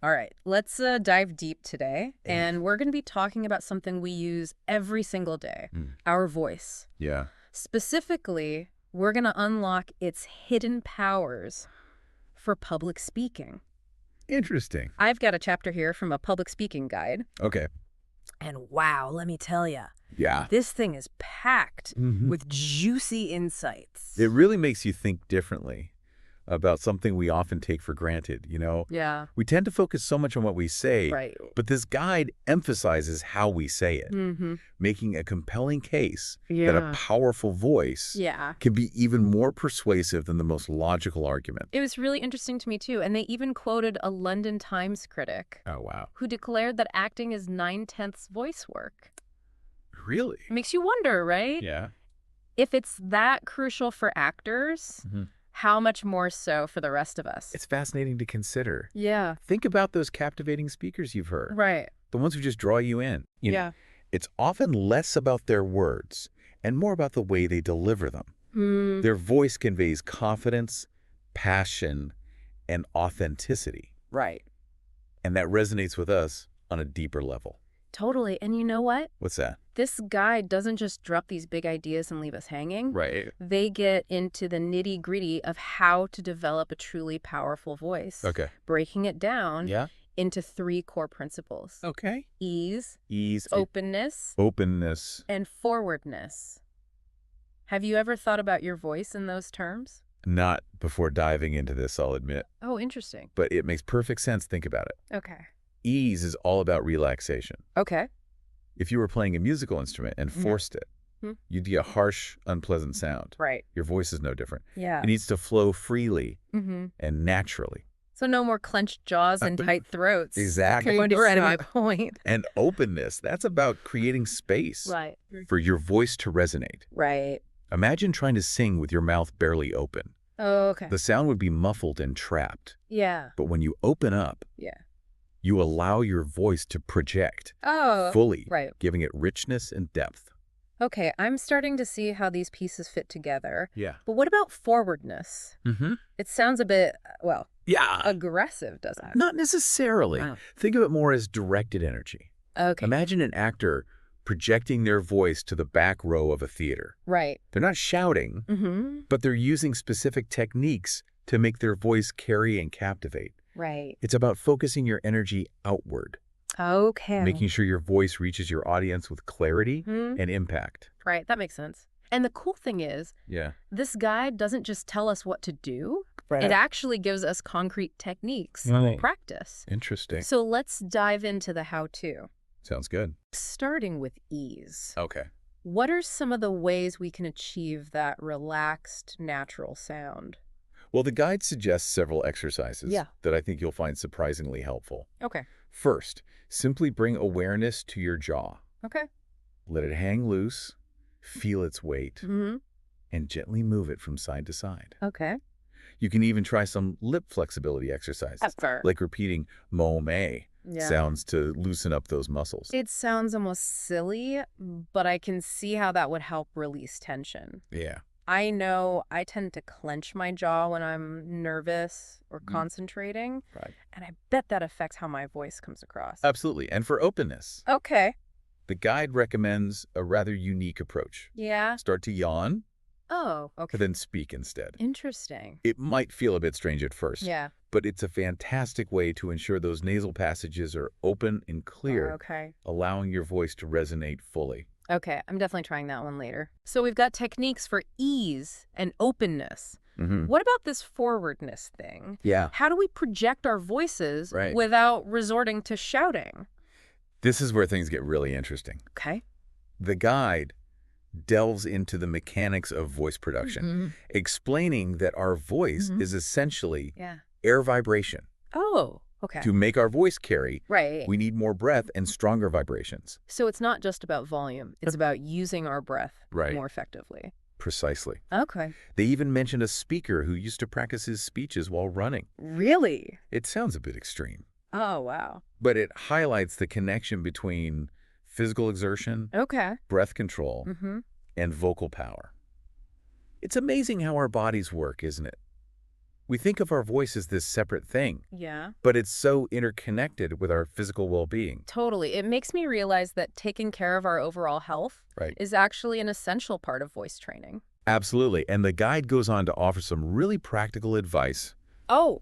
All right, let's dive deep today, Eh. and we're going to be talking about something we use every single day, our voice. Yeah. Specifically, we're going to unlock its hidden powers for public speaking. Interesting. I've got a chapter here from a public speaking guide, Okay. and wow, let me tell you, Yeah. this thing is packed Mhm. with juicy insights. It really makes you think differently about something we often take for granted, Yeah, We tend to focus so much on what we say, right. but this guide emphasizes how we say it, Mm-hmm. making a compelling case that Yeah. a powerful voice Yeah. can be even more persuasive than the most logical argument. It was really interesting to me, too, and they even quoted a London Times critic Oh, wow. who declared that acting is 9/10 voice work. Really? It makes you wonder, right? Yeah. If it's that crucial for actors, Mhm. how much more so for the rest of us? It's fascinating to consider. Yeah. Think about those captivating speakers you've heard. Right. The ones who just draw you in. Yeah. It's often less about their words and more about the way they deliver them. Hmm. Their voice conveys confidence, passion, and authenticity. Right. And that resonates with us on a deeper level. Totally. And you know what? What's that? This guide doesn't just drop these big ideas and leave us hanging. Right. They get into the nitty-gritty of how to develop a truly powerful voice. Okay. Breaking it down Yeah. into 3 core principles. Okay. Ease, Ease, openness, openness. and forwardness. Have you ever thought about your voice in those terms? Not before diving into this, I'll admit. Oh, interesting. But it makes perfect sense. Think about it. Okay. Ease is all about relaxation. Okay. If you were playing a musical instrument and forced it, you'd get a harsh, unpleasant sound. Right. Your voice is no different. Yeah. It needs to flow freely Mm-hmm. and naturally. So no more clenched jaws and tight throats. Exactly. Going to my point. And openness, that's about creating space Right. for your voice to resonate. Right. Imagine trying to sing with your mouth barely open. Oh, okay. The sound would be muffled and trapped. Yeah. But when you open up, Yeah. you allow your voice to project Oh. fully, Right. giving it richness and depth. Okay, I'm starting to see how these pieces fit together. Yeah. But what about forwardness? Mm-hmm. It sounds a bit, well, Yeah. aggressive, doesn't it? Not necessarily. Wow. Think of it more as directed energy. Okay. Imagine an actor projecting their voice to the back row of a theater. Right. They're not shouting, Mm-hmm. but they're using specific techniques to make their voice carry and captivate. Right. It's about focusing your energy outward, Okay. making sure your voice reaches your audience with clarity and impact. Right, that makes sense. And the cool thing is, Yeah. this guide doesn't just tell us what to do. Right. It actually gives us concrete techniques, Right. practice. Interesting. So let's dive into the how-to. Sounds good. Starting with ease. Okay. What are some of the ways we can achieve that relaxed, natural sound? Well, the guide suggests several exercises Yeah. that I think you'll find surprisingly helpful. Okay. First, simply bring awareness to your jaw. Okay. Let it hang loose, feel its weight, Mm-hmm. and gently move it from side to side. Okay. You can even try some lip flexibility exercises, like repeating mo may sounds to loosen up those muscles. It sounds almost silly, but I can see how that would help release tension. Yeah. I know I tend to clench my jaw when I'm nervous or concentrating, Right. and I bet that affects how my voice comes across. Absolutely. And for openness, Okay. the guide recommends a rather unique approach. Yeah. Start to yawn, Oh, okay. then speak instead. Interesting. It might feel a bit strange at first, Yeah. but it's a fantastic way to ensure those nasal passages are open and clear, Okay. allowing your voice to resonate fully. Okay, I'm definitely trying that one later. So we've got techniques for ease and openness. What about this forwardness thing? Yeah. How do we project our voices Right. without resorting to shouting? This is where things get really interesting. Okay. The guide delves into the mechanics of voice production, explaining that our voice is essentially Yeah. air vibration. Oh, okay. To make our voice carry, Right. we need more breath and stronger vibrations. So it's not just about volume. It's about using our breath Right. more effectively. Precisely. Okay. They even mentioned a speaker who used to practice his speeches while running. Really? It sounds a bit extreme, Oh, wow. but it highlights the connection between physical exertion, Okay. breath control, and vocal power. It's amazing how our bodies work, isn't it? We think of our voice as this separate thing, Yeah. but it's so interconnected with our physical well-being. Totally. It makes me realize that taking care of our overall health Right. is actually an essential part of voice training. Absolutely. And the guide goes on to offer some really practical advice Oh,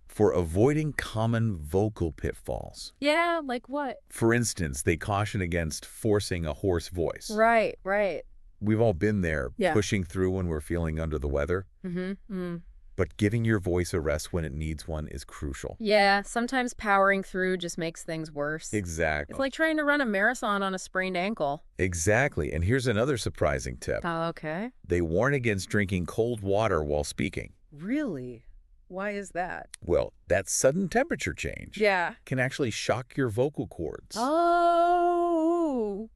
for avoiding common vocal pitfalls. yeah, like what? For instance, they caution against forcing a hoarse voice. Right, right. We've all been there, Yeah. pushing through when we're feeling under the weather. Mm-hmm. But giving your voice a rest when it needs one is crucial. Yeah, sometimes powering through just makes things worse. Exactly. It's like trying to run a marathon on a sprained ankle. Exactly. And here's another surprising tip. Oh, okay. They warn against drinking cold water while speaking. Really? Why is that? Well, that sudden temperature change Yeah. can actually shock your vocal cords. Oh.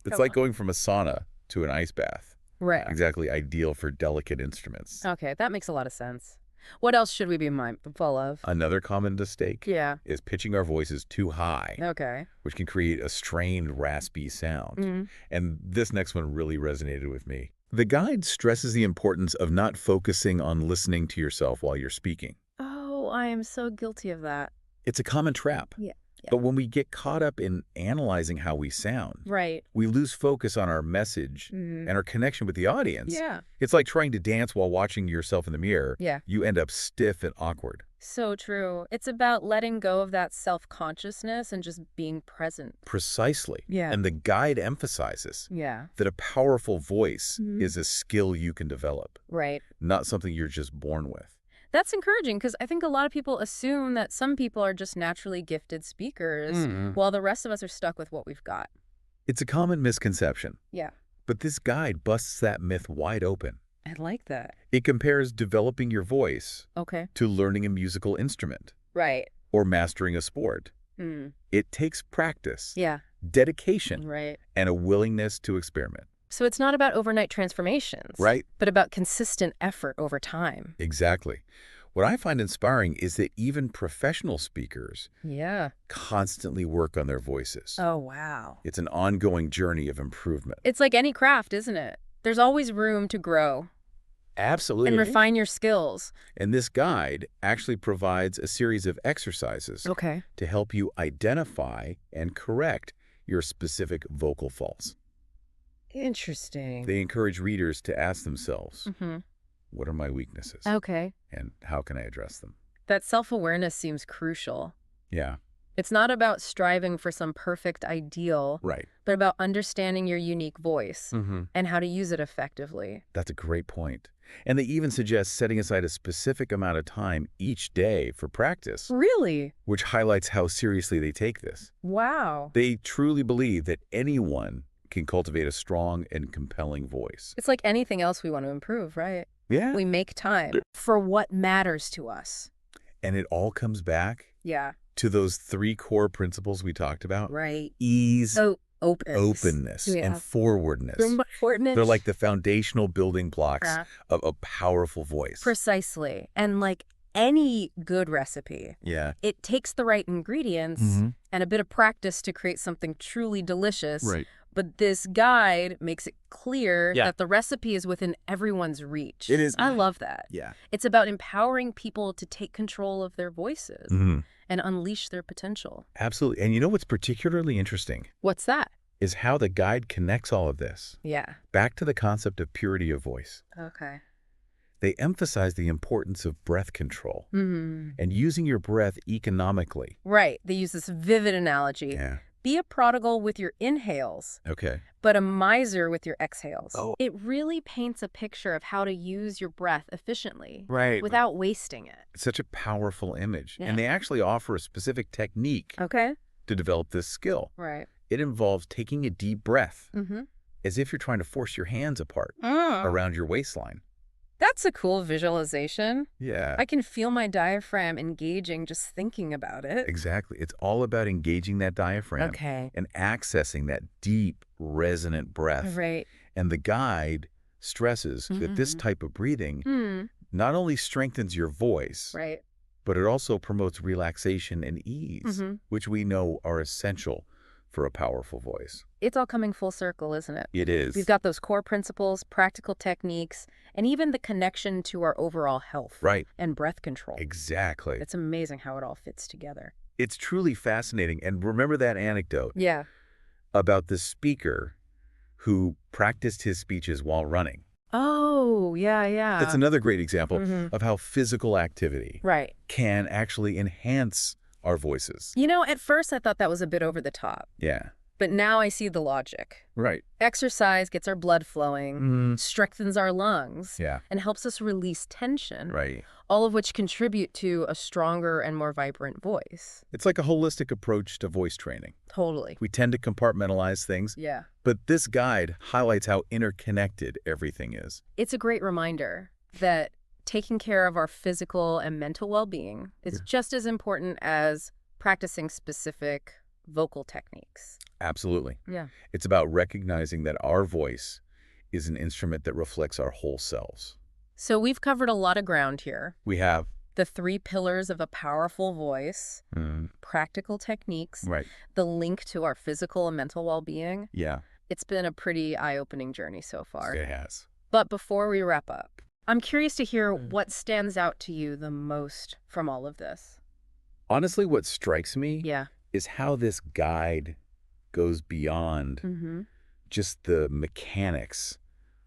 It's come like on. going from a sauna to an ice bath. Right. Exactly ideal for delicate instruments. Okay, that makes a lot of sense. What else should we be mindful of? Another common mistake Yeah. is pitching our voices too high, Okay. which can create a strained, raspy sound. And this next one really resonated with me. The guide stresses the importance of not focusing on listening to yourself while you're speaking. Oh, I am so guilty of that. It's a common trap. Yeah. But when we get caught up in analyzing how we sound, Right. we lose focus on our message and our connection with the audience. Yeah. It's like trying to dance while watching yourself in the mirror. Yeah. You end up stiff and awkward. So true. It's about letting go of that self-consciousness and just being present. Precisely. Yeah. And the guide emphasizes Yeah. that a powerful voice is a skill you can develop, Right. not something you're just born with. That's encouraging because I think a lot of people assume that some people are just naturally gifted speakers while the rest of us are stuck with what we've got. It's a common misconception, Yeah. but this guide busts that myth wide open. I like that. It compares developing your voice Okay. to learning a musical instrument Right. or mastering a sport. Mm. It takes practice, Yeah. dedication, Right. and a willingness to experiment. So it's not about overnight transformations. Right? But about consistent effort over time. Exactly. What I find inspiring is that even professional speakers Yeah. constantly work on their voices. Oh, wow. It's an ongoing journey of improvement. It's like any craft, isn't it? There's always room to grow Absolutely. and refine your skills. And this guide actually provides a series of exercises Okay. to help you identify and correct your specific vocal faults. Interesting. They encourage readers to ask themselves, Mm-hmm. what are my weaknesses? Okay. And how can I address them? That self-awareness seems crucial. Yeah, It's not about striving for some perfect ideal, right. but about understanding your unique voice Mm-hmm. and how to use it effectively. That's a great point. And they even suggest setting aside a specific amount of time each day for practice, Really? which highlights how seriously they take this. Wow. They truly believe that anyone can cultivate a strong and compelling voice. It's like anything else we want to improve, right? Yeah. We make time for what matters to us. And it all comes back Yeah. to those three core principles we talked about. Right. Ease, So openness. and forwardness. Forwardness. They're like the foundational building blocks Yeah. of a powerful voice. Precisely. And like any good recipe, Yeah. it takes the right ingredients and a bit of practice to create something truly delicious. Right. But this guide makes it clear Yeah. that the recipe is within everyone's reach. It is. I love that. Yeah. It's about empowering people to take control of their voices Mhm. and unleash their potential. Absolutely. And you know what's particularly interesting What's that? is how the guide connects all of this Yeah. back to the concept of purity of voice. Okay. They emphasize the importance of breath control Mm-hmm. and using your breath economically. Right. They use this vivid analogy. Yeah. Be a prodigal with your inhales, Okay. but a miser with your exhales. Oh. It really paints a picture of how to use your breath efficiently Right. without wasting it. It's such a powerful image. Yeah. And they actually offer a specific technique Okay. to develop this skill. Right. It involves taking a deep breath Mm-hmm. as if you're trying to force your hands apart Oh. around your waistline. That's a cool visualization. Yeah. I can feel my diaphragm engaging just thinking about it. Exactly. It's all about engaging that diaphragm Okay. and accessing that deep, resonant breath. Right. And the guide stresses that this type of breathing Hmm. not only strengthens your voice, Right. but it also promotes relaxation and ease, Mhm. which we know are essential for a powerful voice. It's all coming full circle, isn't it? It is. We've got those core principles, practical techniques, and even the connection to our overall health Right. and breath control. Exactly. It's amazing how it all fits together. It's truly fascinating. And remember that anecdote Yeah. about the speaker who practiced his speeches while running. Oh, yeah. That's another great example Mhm. of how physical activity Right. can actually enhance our voices. You know, at first I thought that was a bit over the top, Yeah. but now I see the logic. Right. Exercise gets our blood flowing, strengthens our lungs, Yeah. and helps us release tension, Right. all of which contribute to a stronger and more vibrant voice. It's like a holistic approach to voice training. Totally. We tend to compartmentalize things, Yeah. but this guide highlights how interconnected everything is. It's a great reminder that taking care of our physical and mental well-being is just as important as practicing specific vocal techniques. Absolutely. Yeah. It's about recognizing that our voice is an instrument that reflects our whole selves. So we've covered a lot of ground here. We have. The 3 pillars of a powerful voice, practical techniques, Right. the link to our physical and mental well-being. Yeah, It's been a pretty eye-opening journey so far. it has. But before we wrap up, I'm curious to hear what stands out to you the most from all of this. Honestly, what strikes me Yeah. is how this guide goes beyond just the mechanics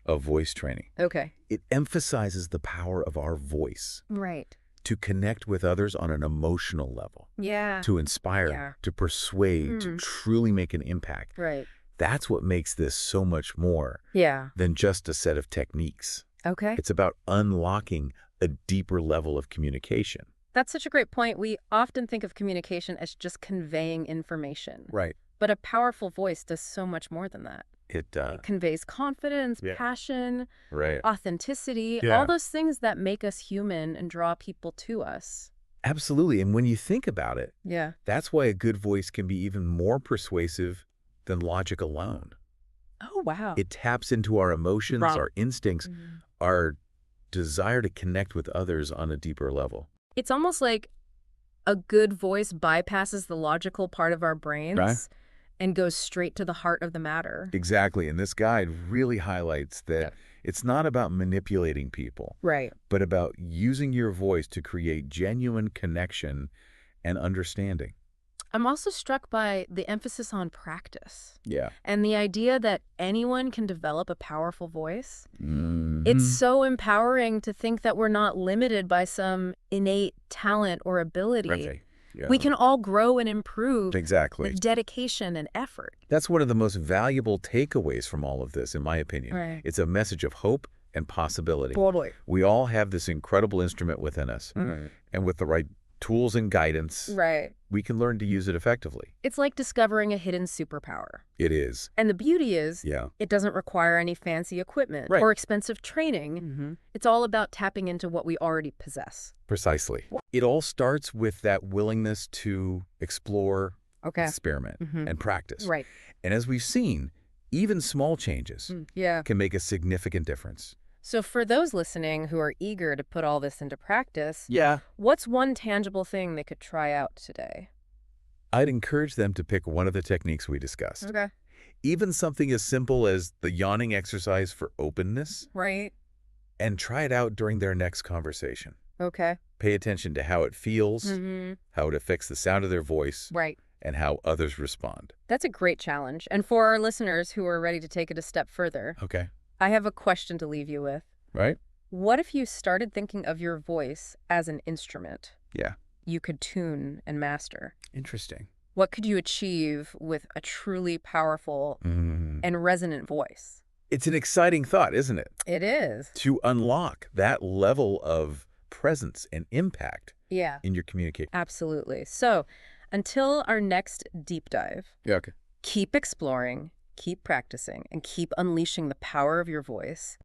of voice training. Okay. It emphasizes the power of our voice Right. to connect with others on an emotional level, Yeah. to inspire, Yeah. to persuade, to truly make an impact. Right. That's what makes this so much more Yeah. than just a set of techniques. Okay. It's about unlocking a deeper level of communication. That's such a great point. We often think of communication as just conveying information. Right. But a powerful voice does so much more than that. It It conveys confidence, Yeah. passion, Right. authenticity, Yeah. all those things that make us human and draw people to us. Absolutely. And when you think about it, Yeah. that's why a good voice can be even more persuasive than logic alone. Oh, wow. It taps into our emotions, Right. our instincts, our desire to connect with others on a deeper level. It's almost like a good voice bypasses the logical part of our brains Right. and goes straight to the heart of the matter. Exactly. And this guide really highlights that it's not about manipulating people, Right. but about using your voice to create genuine connection and understanding. I'm also struck by the emphasis on practice Yeah. and the idea that anyone can develop a powerful voice. Mhm. It's so empowering to think that we're not limited by some innate talent or ability. Okay. Yeah. We can all grow and improve Exactly. with dedication and effort. That's one of the most valuable takeaways from all of this, in my opinion. Right. It's a message of hope and possibility. Totally. We all have this incredible instrument within us, and with the right tools and guidance, Right. we can learn to use it effectively. It's like discovering a hidden superpower. It is. And the beauty is, Yeah. it doesn't require any fancy equipment Right. or expensive training. It's all about tapping into what we already possess. Precisely. It all starts with that willingness to explore, Okay. experiment, and practice. Right. And as we've seen, even small changes Yeah. can make a significant difference. So for those listening who are eager to put all this into practice, Yeah. what's one tangible thing they could try out today? I'd encourage them to pick one of the techniques we discussed. Okay. Even something as simple as the yawning exercise for openness, Right. and try it out during their next conversation. Okay. Pay attention to how it feels, Mm-hmm. how it affects the sound of their voice, Right. and how others respond. That's a great challenge. And for our listeners who are ready to take it a step further, Okay. I have a question to leave you with. Right? What if you started thinking of your voice as an instrument Yeah. you could tune and master? Interesting. What could you achieve with a truly powerful and resonant voice? It's an exciting thought, isn't it? It is. To unlock that level of presence and impact Yeah, in your communication. absolutely. So until our next deep dive, Yeah, okay. keep exploring, keep practicing, and keep unleashing the power of your voice.